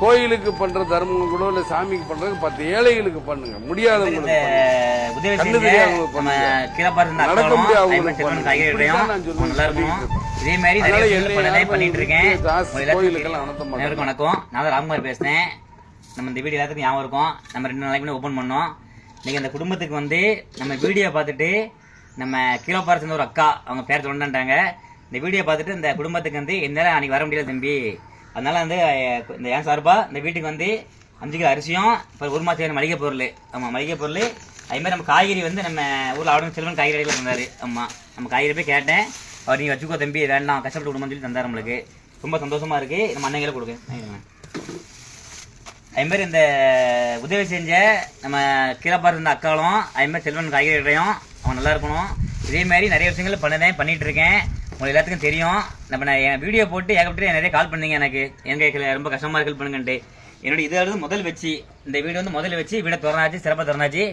கோயிலுக்கு பண்ற தர்மம் கூட இல்ல சாமிக்கு பண்றது 10 ஏழைகளுக்கு பண்ணுங்க. முடியாதவங்களுக்கு நடக்க முடியாது. இதே மாதிரி நிறைய பண்ணிட்டு இருக்கேன். கோயிலுக்கெல்லாம் அனுப்ப மாட்டேன். வணக்கம், நான் தான் ராம்குமார் பேசுறேன். நம்ம இந்த வீடியோ எல்லாத்துக்கும் ஞாபகம் இருக்கும். நம்ம 2 நாளைக்கு ஓபன் பண்ணோம். இன்னைக்கு அந்த குடும்பத்துக்கு வந்து நம்ம வீடியோ பார்த்துட்டு நம்ம கீழப்பாறை சேர்ந்த ஒரு அக்கா அவங்க பேர் சொல்லிட்டாங்க. இந்த வீடியோ பார்த்துட்டு இந்த குடும்பத்துக்கு வந்து என்னால அன்னைக்கு வர முடியல தம்பி, அதனால வந்து இந்த என் சார்பா இந்த வீட்டுக்கு வந்து 5 கிலோ அரிசியும் இப்போ 1 மாதம் மளிகை பொருள், ஆமாம் மளிகை பொருள், அதுமாதிரி நம்ம காய்கறி வந்து நம்ம ஊரில் ஆளுங்க செல்வன் காய்கறி கடையில் இருந்தார். ஆமாம், நம்ம காய்கறி போய் கேட்டேன், அவர் நீங்கள் வச்சுக்கோ தம்பி வேண்டாம் கஷ்டப்பட்டு கொடுமான்னு சொல்லி தந்தார். நம்மளுக்கு ரொம்ப சந்தோஷமா இருக்கு. நம்ம அன்னைகளை கொடுங்க. அதுமாதிரி இந்த உதவி செஞ்ச நம்ம கீழப்பாறை இருந்த அக்காலும் அதுமாதிரி செல்வன் காய்கறி கடையும் அவன் நல்லா இருக்கணும். இதே மாதிரி நிறைய விஷயங்கள் பண்ணிட்டு இருக்கேன். உங்களுக்கு எல்லாத்துக்கும் தெரியும். நம்ம என் வீடியோ போட்டு ஏகப்பட்டு நிறைய கால் பண்ணீங்க. எனக்கு ரொம்ப கஷ்டமா ஹெல்ப் பண்ணுங்கன்ட்டு என்னோட இது முதல் வச்சு இந்த வீடியோ வந்து முதல்ல வச்சு வீடை திறனாச்சு, சிறப்பாக திறனாச்சு.